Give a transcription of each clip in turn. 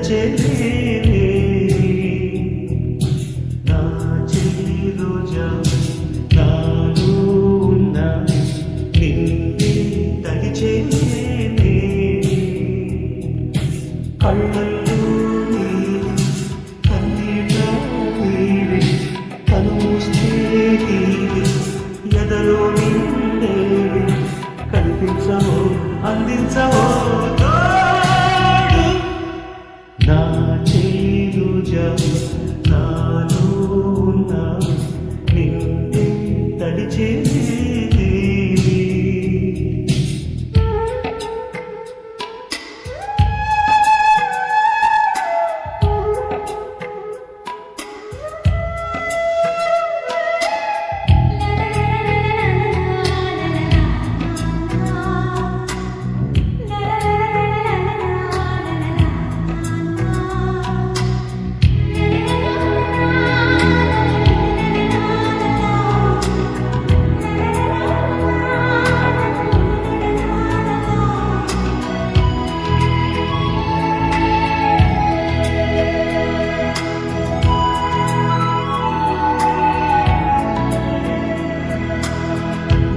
తడిచేది నా చెల్లి రోజా నాలో ఉన్న నిన్నే తడిచేది కళ్ళల్లో నీరు కన్నీట నీరు కనుమూస్తే నీరు ఎదలో నిండేవి కనిపించవో అందించవో నా చేరుజా నాలో ఉన్న నిన్నే తడిచేది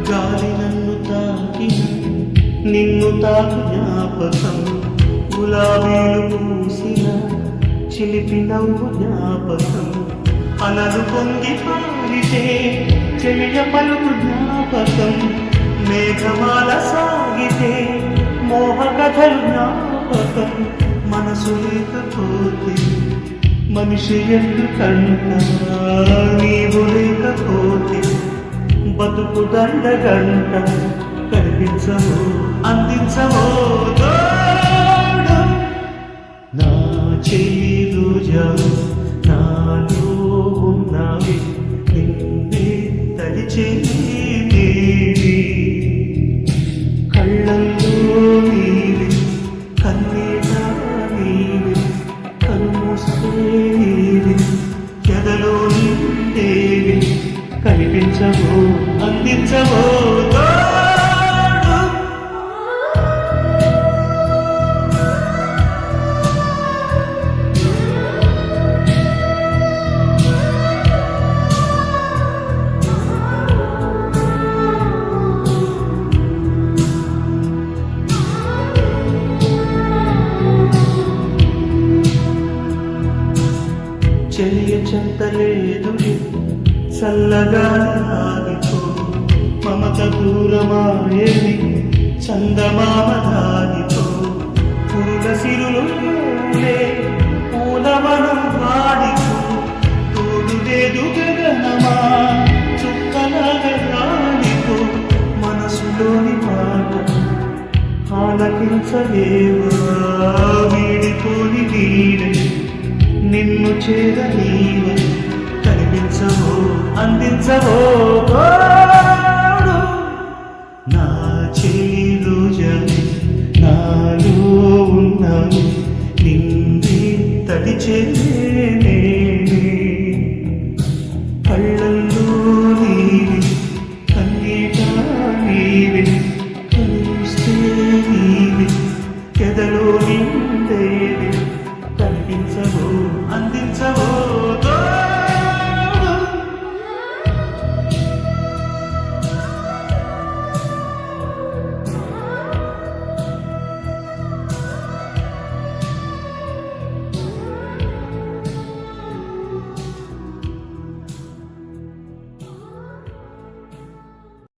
గాలి నన్ను తాకి నిన్ను తాకు జ్ఞాపకం గులాబీలు పూసిన చిలిపి నవ్వు జ్ఞాపకం అలలు పొంగి పారితే చెలియ పలుకు జ్ఞాపకం మేఘమాల సాగితే మోహ కథలు జ్ఞాపకం మనసు లేకపోతే మనిషి ఎందుకంట నీవు లేకపోతే బతుకు దండగంట కనిపించవో అందించవో తోడు నా చేరుజా నాలో ఉన్నవి నిన్నే తడిచేది కళ్ళల్లో నీవి కన్నీట నీవి కనుమూస్తే నీవి ఎదలో నిండేవి కనిపించవో అందించవో చెలియ చెంతలేదు చల్లగా ఆగిపో మమత దూరమాయేది చందమామ దాగిపో పూల సిరులు పూలవనం వాడిపో తోడుదేదు గగనమా చుక్కలాగా రాలిపో మనసులోని మాట ఆలకించలేవా వీడిపోని వీడే నిన్ను చేరనీవ కనిపించవో అందించవో నా చేరుజా నాలో ఉన్నవి నిన్నే తడిచేది